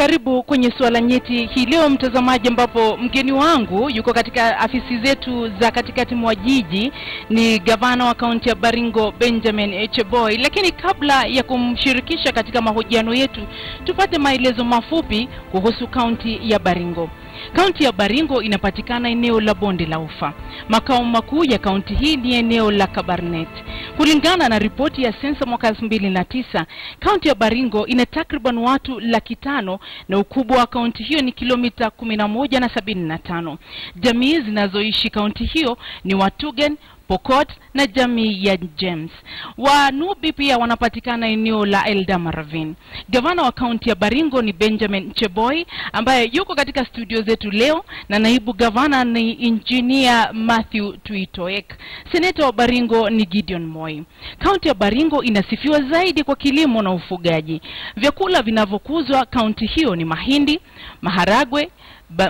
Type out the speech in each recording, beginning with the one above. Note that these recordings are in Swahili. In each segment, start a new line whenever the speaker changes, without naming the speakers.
Karibu kwenye swala nyeti hii leo mtazamaji, ambapo mgeni wangu yuko katika afisi zetu za katikati mwa jiji, ni gavana wa kaunti ya Baringo Benjamin Cheboy. Lakini kabla ya kumshirikisha katika mahojiano yetu, tupate maelezo mafupi kuhusu kaunti ya Baringo. Kaunti ya Baringo inapatikana eneo la Bonde la Ufa. Makao makuu ya kaunti hii ni eneo la Kabarnet. Kulingana na ripoti ya sensa mwaka 2009, kaunti ya Baringo ina takriban watu 500,000 na ukubwa wa kaunti hiyo ni kilomita 11.75. Jamii zinazoishi kaunti hiyo ni Watugen, Pokot na jamii ya James. Wanubi pia wanapatikana eneo la Eldama Ravine. Gavana wa kaunti ya Baringo ni Benjamin Cheboy, ambaye yuko katika studio zetu leo, na naibu gavana ni Engineer Matthew Tuitoek. Seneta wa Baringo ni Gideon Moi. Kaunti ya Baringo inasifiwa zaidi kwa kilimo na ufugaji. Vyakula vinavyokuzwa kaunti hiyo ni mahindi, maharagwe,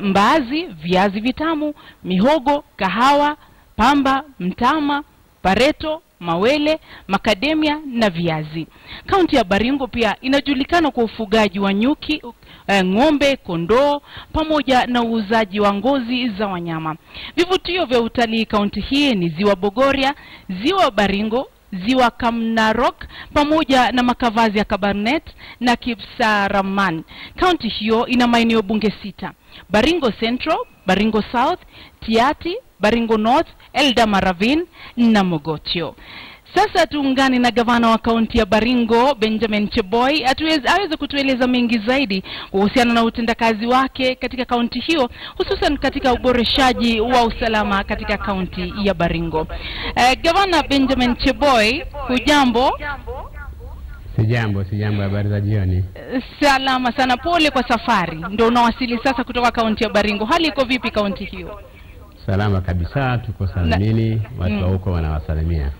mbaazi, viazi vitamu, mihogo, kahawa, pamba, mtama, pareto, mawele, makademia na viazi. Kaunti ya Baringo pia inajulikana kwa ufugaji wa nyuki, ng'ombe, kondoo pamoja na uuzaji wa ngozi za wanyama. Vivutio vya utalii kaunti hii ni Ziwa Bogoria, Ziwa Baringo, Ziwa Kamnarok pamoja na makavazi ya Kabarnet na Kipsaraman. Kaunti hiyo ina maeneo bunge 6: Baringo Central, Baringo South, Tiati, Baringo North, Eldama Ravine na Mogotio. Sasa tuungane na gavana wa kaunti ya Baringo Benjamin Cheboy aweze kutueleza mengi zaidi kuhusiana na utendakazi wake katika kaunti hiyo, hususan katika uboreshaji wa usalama katika kaunti ya Baringo. Gavana Benjamin Cheboy, hujambo?
Sijambo, habari za jioni.
Salama sana, pole kwa safari. Ndio unawasili sasa kutoka kaunti ya Baringo. Hali iko vipi kaunti hiyo?
Salama kabisa, tuko salimini, watu wa huko wanawasalimia.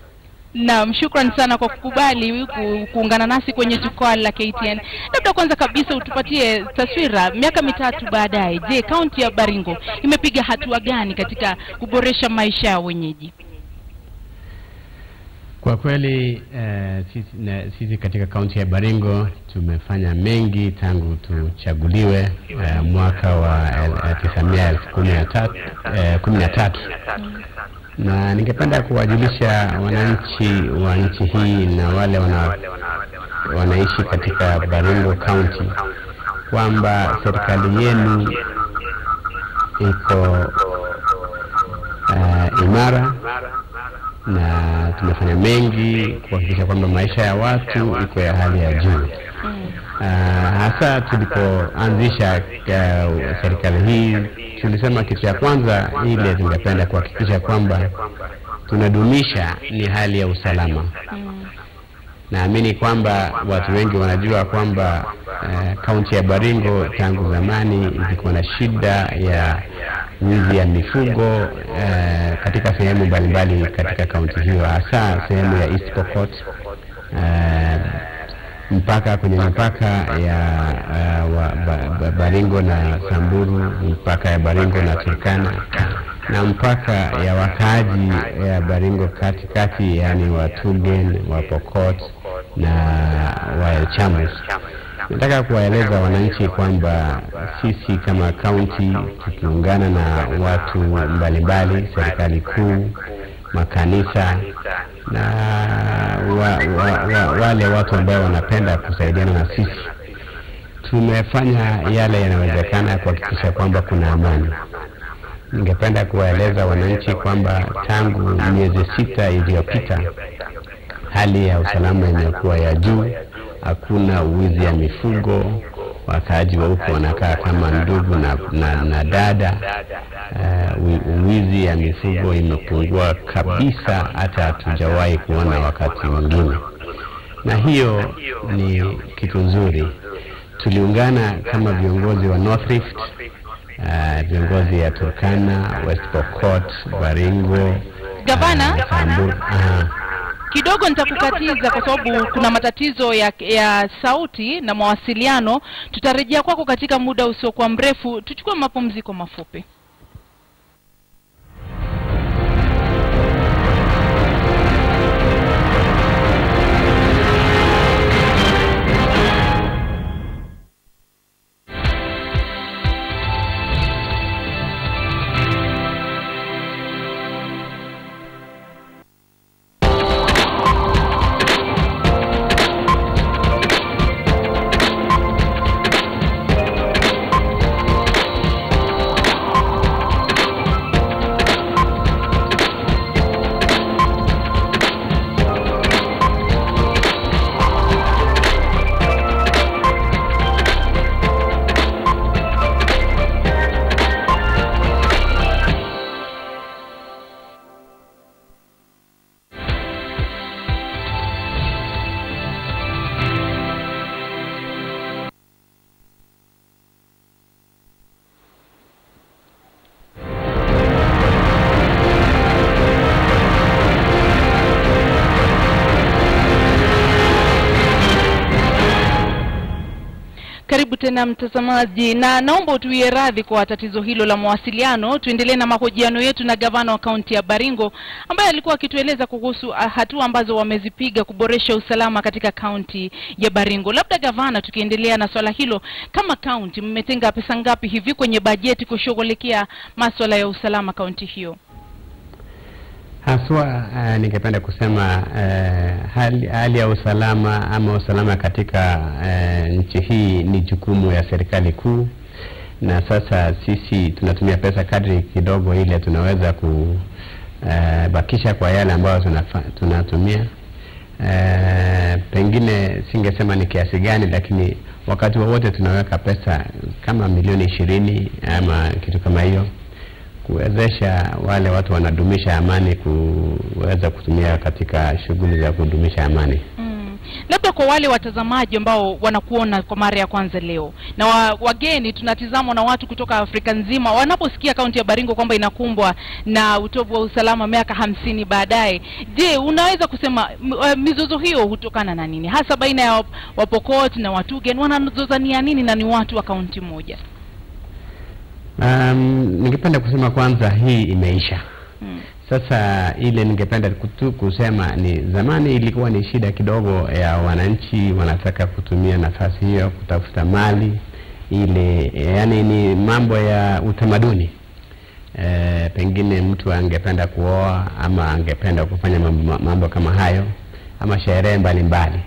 Naam, shukrani sana kwa kukubali kuungana nasi kwenye jukwaa la KTN. Labda kwanza kabisa utupatie taswira miaka 3 baadaye. Je, kaunti ya Baringo imepiga hatua gani katika kuboresha maisha ya wenyeji?
Kwa kweli sisi katika kaunti ya Baringo tumefanya mengi tangu tuchaguliwe mwaka wa 1913. Na ningependa kuwajulisha wananchi wa nchi hii na wale wanaishi katika Baringo County kwamba serikali yenu iko imara, na tumefanya mengi kuhakikisha kwamba maisha ya watu iko ya hali ya juu. Hasa tulipoanzisha serikali hii, tulisema kitu cha kwanza ile tungependa kuhakikisha kwamba tunadumisha ni hali ya usalama. Naamini kwamba watu wengi wanajua kwamba kaunti ya Baringo tangu zamani ilikuwa na shida ya wizi ya mifugo katika sehemu mbalimbali katika kaunti hiyo, hasa sehemu ya East Pokot, kwenye mpaka ya Baringo na Samburu, mpaka ya Baringo na Turkana, na mpaka ya wakaaji ya Baringo katikati, yani Watugen, Wapokot na Wachamus. Nataka kuwaeleza wananchi kwamba sisi kama kaunti tukiungana na watu mbalimbali, serikali kuu, makanisa na wale watu ambao wanapenda kusaidiana na sisi, tumefanya yale yanawezekana kuhakikisha kwamba kuna amani. Ningependa kuwaeleza wananchi kwamba tangu miezi 6 iliyopita hali ya usalama imekuwa ya juu. Hakuna uwizi ya mifugo, wakaaji wa huko wanakaa kama ndugu na dada. Uwizi ya mifugo imepungua kabisa, hata hatujawahi kuona wakati mwingine, na hiyo ni kitu nzuri. Tuliungana kama viongozi wa North Rift, viongozi ya Turkana, West Pokot, Baringo,
Gavana, kidogo nitakukatiza kwa sababu kuna matatizo ya sauti na mawasiliano. Tutarejea kwako katika muda usiokuwa mrefu. Tuchukue mapumziko mafupi. Karibu tena mtazamaji, na naomba utuwie radhi kwa tatizo hilo la mawasiliano. Tuendelee na mahojiano yetu na gavana wa kaunti ya Baringo ambaye alikuwa akitueleza kuhusu hatua ambazo wamezipiga kuboresha usalama katika kaunti ya Baringo. Labda gavana, tukiendelea na swala hilo, kama kaunti mmetenga pesa ngapi hivi kwenye bajeti kushughulikia masuala ya usalama kaunti hiyo?
Haswa ningependa kusema hali ya usalama ama usalama katika nchi hii ni jukumu ya serikali kuu, na sasa sisi tunatumia pesa kadri kidogo ile tunaweza kubakisha kwa yale ambayo tunatumia. Pengine singesema ni kiasi gani, lakini wakati wowote tunaweka pesa kama milioni 20 ama kitu kama hiyo kuwezesha wale watu wanadumisha amani kuweza kutumia katika shughuli za kudumisha amani.
Labda kwa wale watazamaji ambao wanakuona kwa mara ya kwanza leo na wageni tunatizamwa na watu kutoka Afrika nzima, wanaposikia kaunti ya Baringo kwamba inakumbwa na utovu wa usalama miaka 50 baadaye, je, unaweza kusema mizozo hiyo hutokana na nini? Hasa baina ya Wapokot na Watugen, wanazozania nini na ni watu wa kaunti moja?
Ningependa kusema kwanza hii imeisha. Sasa ile ningependa kusema ni zamani ilikuwa ni shida kidogo ya wananchi wanataka kutumia nafasi hiyo kutafuta mali ile, yani ni mambo ya utamaduni. Pengine mtu angependa kuoa ama angependa kufanya mambo kama hayo ama sherehe mbalimbali,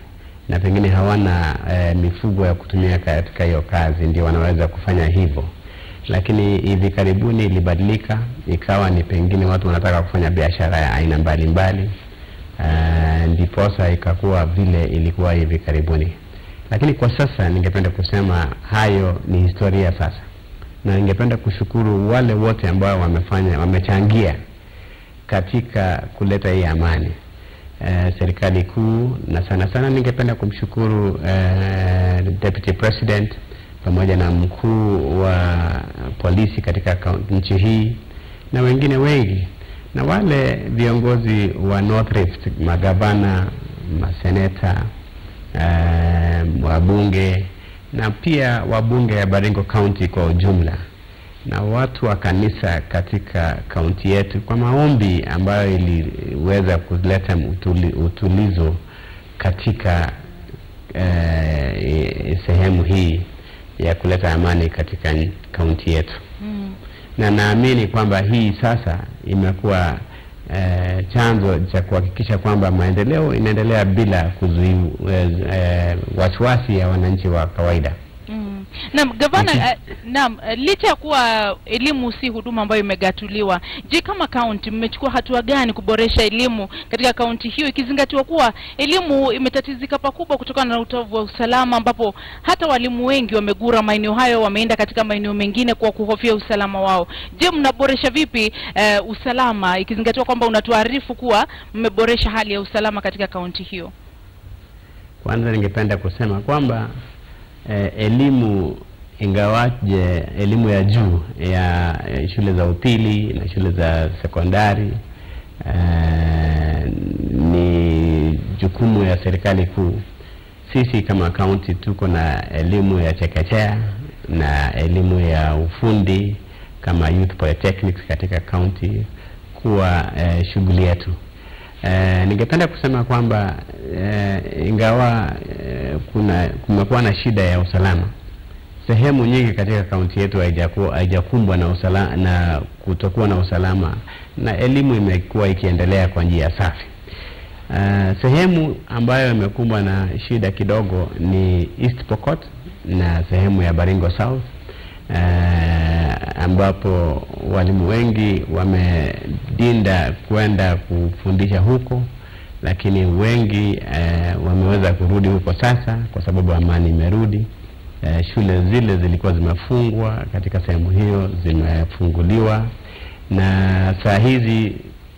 na pengine hawana mifugo ya kutumia katika hiyo kazi, ndio wanaweza kufanya hivyo. Lakini hivi karibuni ilibadilika, ikawa ni pengine watu wanataka kufanya biashara ya aina mbalimbali, ndiposa ikakuwa vile ilikuwa hivi karibuni. Lakini kwa sasa ningependa kusema hayo ni historia sasa, na ningependa kushukuru wale wote ambao wamechangia katika kuleta hii amani. Serikali kuu, na sana sana ningependa kumshukuru Deputy President pamoja na mkuu wa polisi katika nchi hii na wengine wengi, na wale viongozi wa North Rift, magavana, maseneta, wabunge na pia wabunge ya Baringo County kwa ujumla, na watu wa kanisa katika kaunti yetu kwa maombi ambayo iliweza kuleta utulizo katika sehemu hii ya kuleta amani katika kaunti yetu. Na naamini kwamba hii sasa imekuwa chanzo cha kuhakikisha kwamba maendeleo inaendelea bila kuzuia wasiwasi ya wananchi wa kawaida.
Naam, gavana, licha ya kuwa elimu si huduma ambayo imegatuliwa, je, kama kaunti mmechukua hatua gani kuboresha elimu katika kaunti hiyo, ikizingatiwa kuwa elimu imetatizika pakubwa kutokana na utovu wa usalama, ambapo hata walimu wengi wamegura maeneo hayo, wameenda katika maeneo mengine kwa kuhofia usalama wao? Je, mnaboresha vipi usalama, ikizingatiwa kwamba unatuarifu kuwa mmeboresha hali ya usalama katika kaunti hiyo?
Kwanza ningependa kusema kwamba elimu, ingawaje elimu ya juu ya shule za upili na shule za sekondari ni jukumu ya serikali kuu, sisi kama county tuko na elimu ya chekechea na elimu ya ufundi kama youth polytechnics katika county kuwa shughuli yetu. Ningependa kusema kwamba ingawa kumekuwa na shida ya usalama, sehemu nyingi katika kaunti yetu haijakumbwa na usalama na kutokuwa na usalama, na elimu imekuwa ikiendelea kwa njia safi. Sehemu ambayo imekumbwa na shida kidogo ni East Pokot na sehemu ya Baringo South, ambapo walimu wengi wamedinda kwenda kufundisha huko, lakini wengi wameweza kurudi huko sasa kwa sababu amani imerudi. Shule zile zilikuwa zimefungwa katika sehemu hiyo zimefunguliwa, na saa hizi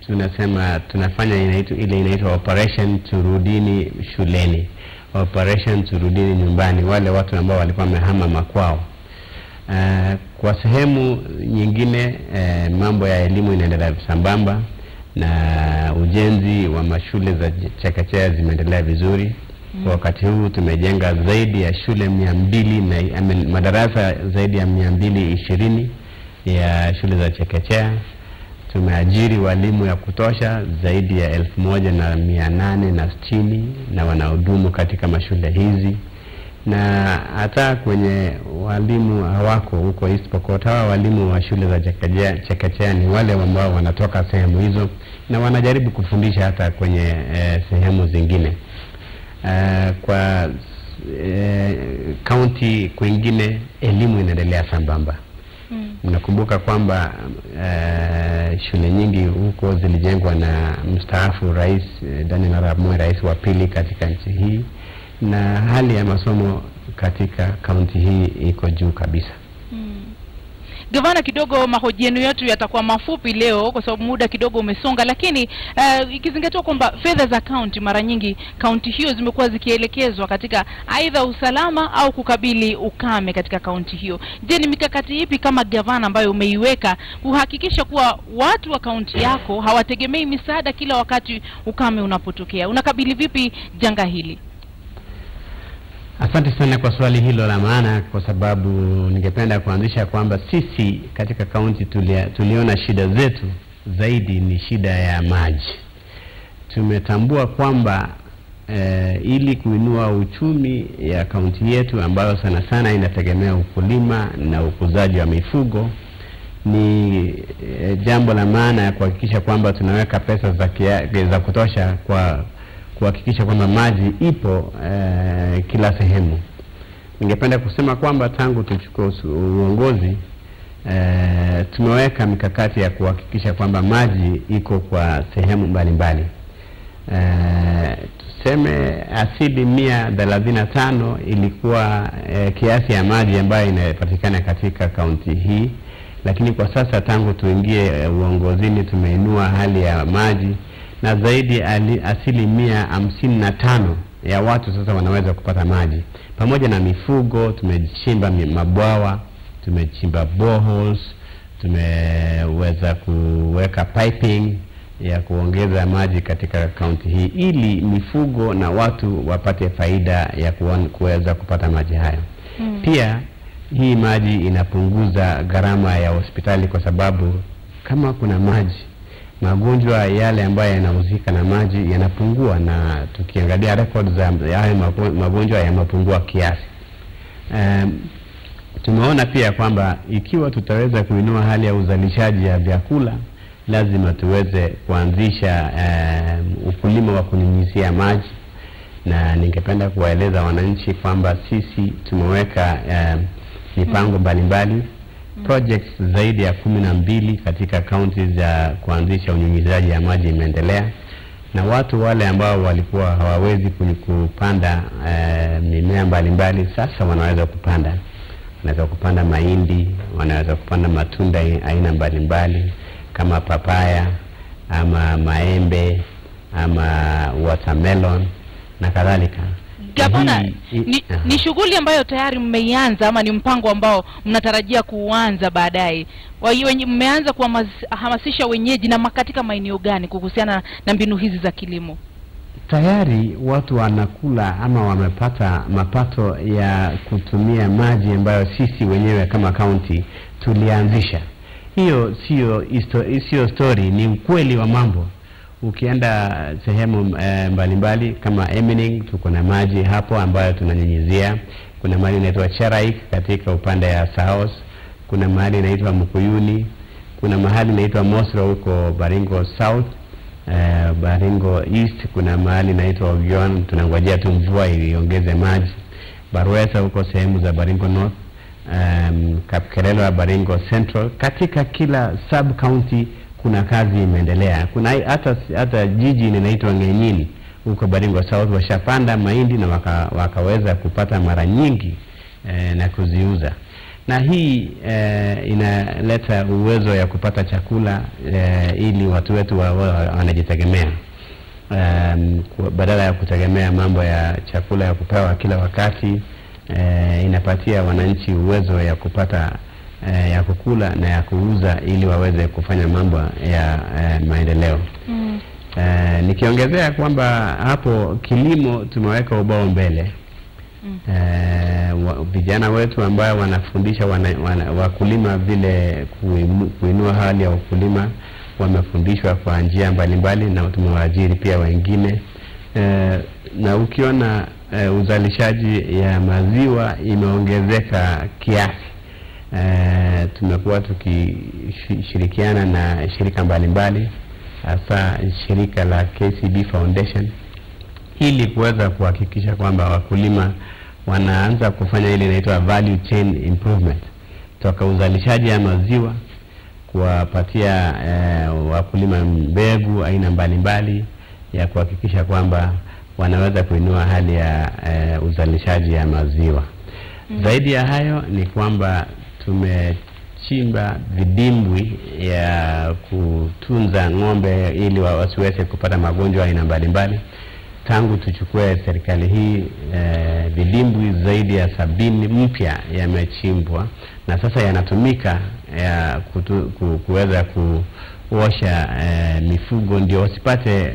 tunasema tunafanya ile inaitwa operation turudini shuleni, operation turudini nyumbani, wale watu ambao walikuwa wamehama makwao. Kwa sehemu nyingine mambo ya elimu inaendelea sambamba, na ujenzi wa mashule za chekechea zimeendelea vizuri. Kwa wakati huu tumejenga zaidi ya shule 200 na madarasa zaidi ya 220 ya shule za chekechea. Tumeajiri walimu ya kutosha zaidi ya 1860 na wanahudumu katika mashule hizi. Na hata kwenye walimu hawako huko East Pokot, hawa walimu wa shule za chekechea ni wale ambao wanatoka sehemu hizo na wanajaribu kufundisha hata kwenye sehemu zingine. Kwa county kwingine elimu inaendelea sambamba. Mnakumbuka kwamba shule nyingi huko zilijengwa na mstaafu Rais Daniel Arap Moi, rais wa pili katika nchi hii, na hali ya masomo katika kaunti hii iko juu kabisa.
Gavana, kidogo mahojiano yetu yatakuwa mafupi leo kwa sababu muda kidogo umesonga, lakini ikizingatiwa kwamba fedha za kaunti mara nyingi kaunti hiyo zimekuwa zikielekezwa katika aidha usalama au kukabili ukame katika kaunti hiyo. Je, ni mikakati ipi kama gavana ambayo umeiweka kuhakikisha kuwa watu wa kaunti yako hawategemei misaada kila wakati ukame unapotokea? Unakabili vipi janga hili?
Asante sana kwa swali hilo la maana, kwa sababu ningependa kuanzisha kwamba sisi katika kaunti tuliona shida zetu zaidi ni shida ya maji. Tumetambua kwamba ili kuinua uchumi ya kaunti yetu ambayo sana sana inategemea ukulima na ukuzaji wa mifugo, ni jambo la maana ya kuhakikisha kwamba tunaweka pesa za kutosha kwa kuhakikisha kwamba maji ipo kila sehemu. Ningependa kusema kwamba tangu tuchukue uongozi tumeweka mikakati ya kuhakikisha kwamba maji iko kwa sehemu mbalimbali. Tuseme 35% ilikuwa kiasi ya maji ambayo inapatikana katika kaunti hii, lakini kwa sasa tangu tuingie uongozini tumeinua hali ya maji na zaidi 55% ya watu sasa wanaweza kupata maji. Pamoja na mifugo, tumechimba mabwawa, tumechimba boreholes, tumeweza kuweka piping ya kuongeza maji katika kaunti hii ili mifugo na watu wapate faida ya kuweza kupata maji hayo. Pia hii maji inapunguza gharama ya hospitali, kwa sababu kama kuna maji, magonjwa yale ambayo yanahusika na maji yanapungua, na tukiangalia records za hayo magonjwa yamepungua kiasi. Tumeona pia kwamba ikiwa tutaweza kuinua hali ya uzalishaji ya vyakula, lazima tuweze kuanzisha ukulima wa kunyunyizia maji, na ningependa kuwaeleza wananchi kwamba sisi tumeweka mipango mbalimbali, projects zaidi ya 12 katika counties za kuanzisha unyunyizaji ya maji imeendelea, na watu wale ambao walikuwa hawawezi kupanda mimea mbalimbali sasa wanaweza kupanda. Wanaweza kupanda mahindi, wanaweza kupanda matunda aina mbalimbali kama papaya ama maembe ama watermelon na kadhalika.
Gavana, ni shughuli ambayo tayari mmeianza ama ni mpango ambao mnatarajia kuanza baadaye? Mmeanza kuhamasisha wenyeji na katika maeneo gani kuhusiana na mbinu hizi za kilimo?
Tayari watu wanakula ama wamepata mapato ya kutumia maji ambayo sisi wenyewe kama county tulianzisha. Hiyo sio story, ni ukweli wa mambo. Ukienda sehemu mbalimbali kama Emening, tuko na maji hapo ambayo tunanyunyizia. Kuna mahali inaitwa Cheraik katika upande ya South, kuna mahali inaitwa Mkuyuni, kuna mahali inaitwa Mosro huko Baringo South, Baringo East, kuna mahali inaitwa Ogion, tunangojea tu mvua iongeze maji. Baruesa huko sehemu za Baringo North, Kapkelelo ya Baringo Central. Katika kila sub county kuna kazi imeendelea. Kuna hata jiji linaitwa Ngenyini huko Baringo South, washapanda mahindi na wakaweza kupata mara nyingi na kuziuza. Na hii inaleta uwezo ya kupata chakula ili watu wetu wanajitegemea, badala ya kutegemea mambo ya chakula ya kupewa kila wakati. Inapatia wananchi uwezo ya kupata ya kukula na ya kuuza ili waweze kufanya mambo ya maendeleo. Nikiongezea kwamba hapo kilimo tumeweka ubao mbele. Vijana wetu ambao wanafundisha wakulima vile kuinua hali ya ukulima wamefundishwa kwa njia mbalimbali, na tumewaajiri pia wengine. Na ukiona uzalishaji ya maziwa imeongezeka kiasi, tumekuwa tukishirikiana na shirika mbalimbali, hasa shirika la KCB Foundation, ili kuweza kuhakikisha kwamba wakulima wanaanza kufanya ile inaitwa value chain improvement, toka uzalishaji ya maziwa kuwapatia wakulima mbegu aina mbalimbali ya kuhakikisha kwamba wanaweza kuinua hali ya uzalishaji ya maziwa. Zaidi ya hayo ni kwamba tumechimba vidimbwi ya kutunza ng'ombe ili wasiweze kupata magonjwa aina mbalimbali. Tangu tuchukue serikali hii, vidimbwi zaidi ya 70 mpya yamechimbwa na sasa yanatumika kuweza kuosha mifugo ndio wasipate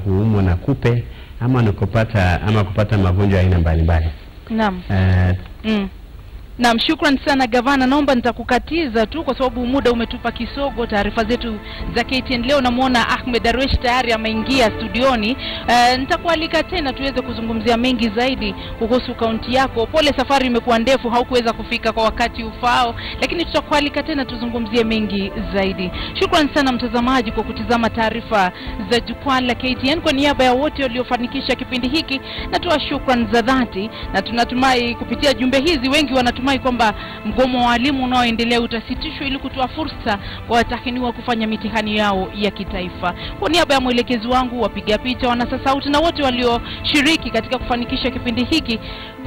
kuumwa na kupe ama kupata magonjwa aina mbalimbali.
Naam. Naam, shukran sana gavana. Naomba nitakukatiza tu kwa sababu muda umetupa kisogo. Taarifa zetu za KTN leo, namuona Ahmed Darwesh tayari ameingia studioni. Nitakualika tena tuweze kuzungumzia mengi zaidi kuhusu kaunti yako. Pole, safari imekuwa ndefu, haukuweza kufika kwa wakati ufao, lakini tutakualika tena tuzungumzie mengi zaidi. Shukran sana mtazamaji kwa kutizama taarifa za jukwaa la KTN. Kwa niaba ya wote waliofanikisha kipindi hiki, natoa shukran za dhati, na tunatumai kupitia jumbe hizi wengi wanatumai kwamba mgomo wa walimu unaoendelea utasitishwa ili kutoa fursa kwa watahiniwa kufanya mitihani yao ya kitaifa. Kwa niaba ya mwelekezi wangu, wapiga picha, wanasa sauti na wote walioshiriki katika kufanikisha kipindi hiki,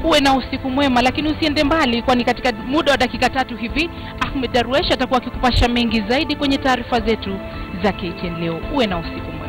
uwe na usiku mwema. Lakini usiende mbali, kwani katika muda wa dakika 3 hivi Ahmed Darwesh atakuwa akikupasha mengi zaidi kwenye taarifa zetu za KTN leo. Uwe na usiku mwema.